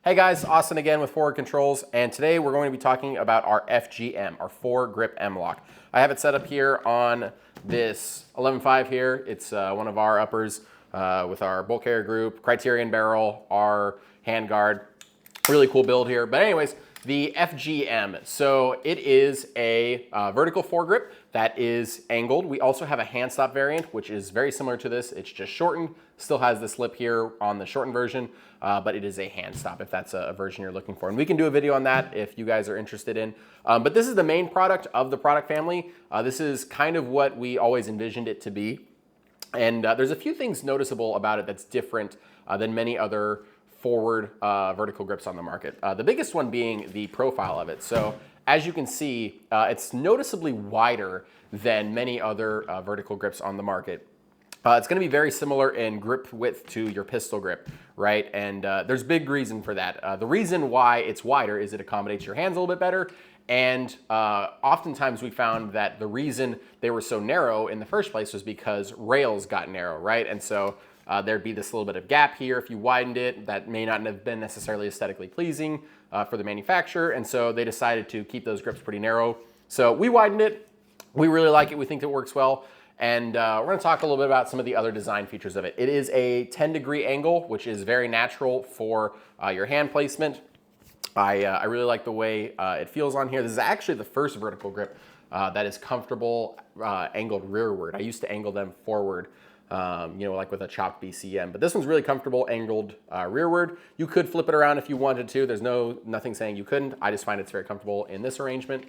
Hey guys, Austin again with Fore Controls, and today we're going to be talking about our FGM, our Fore Grip MLOK. I have it set up here on this 11.5 here. It's one of our uppers with our bolt carrier group, Criterion barrel, our handguard. Really cool build here. But anyways, the FGM. So it is a vertical foregrip that is angled. We also have a hand stop variant, which is very similar to this. It's just shortened, still has this lip here on the shortened version, but it is a hand stop if that's a version you're looking for. And we can do a video on that if you guys are interested in. But this is the main product of the product family. This is kind of what we always envisioned it to be. And there's a few things noticeable about it that's different than many other forward vertical grips on the market. The biggest one being the profile of it. So as you can see, it's noticeably wider than many other vertical grips on the market. It's going to be very similar in grip width to your pistol grip, right? And there's big reason for that. The reason why it's wider is it accommodates your hands a little bit better. And oftentimes we found that the reason they were so narrow in the first place was because rails got narrow, right? And so there'd be this little bit of gap here if you widened it. That may not have been necessarily aesthetically pleasing for the manufacturer. And so they decided to keep those grips pretty narrow. So we widened it. We really like it. We think it works well. And we're going to talk a little bit about some of the other design features of it. It is a 10-degree angle, which is very natural for your hand placement. I really like the way it feels on here. This is actually the first vertical grip that is comfortable angled rearward. I used to angle them forward, you know, like with a chopped BCM. But this one's really comfortable angled rearward. You could flip it around if you wanted to. There's nothing saying you couldn't. I just find it's very comfortable in this arrangement.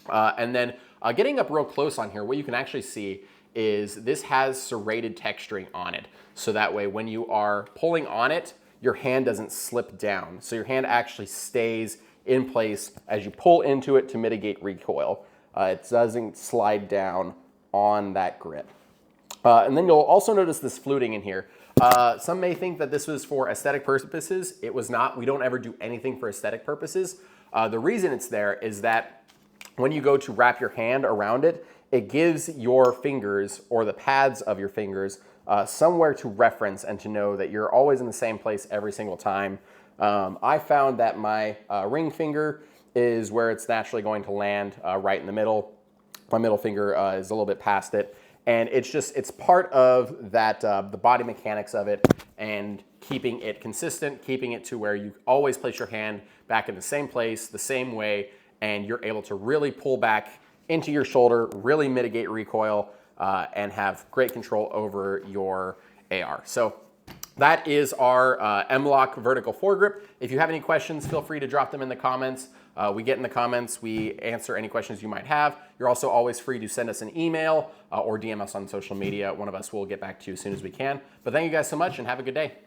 And then getting up real close on here, what you can actually see is this has serrated texturing on it. So that way when you are pulling on it, your hand doesn't slip down. So your hand actually stays in place as you pull into it to mitigate recoil. It doesn't slide down on that grip. And then you'll also notice this fluting in here. Some may think that this was for aesthetic purposes. It was not. We don't ever do anything for aesthetic purposes. The reason it's there is that when you go to wrap your hand around it, it gives your fingers or the pads of your fingers somewhere to reference and to know that you're always in the same place every single time. I found that my ring finger is where it's naturally going to land, right in the middle. My middle finger is a little bit past it. And it's part of that, the body mechanics of it and keeping it consistent, keeping it to where you always place your hand back in the same place, the same way, and you're able to really pull back into your shoulder, really mitigate recoil, and have great control over your AR. So that is our MLOK vertical foregrip. If you have any questions, feel free to drop them in the comments. We get in the comments, we answer any questions you might have. You're also always free to send us an email or DM us on social media. One of us will get back to you as soon as we can. But thank you guys so much and have a good day.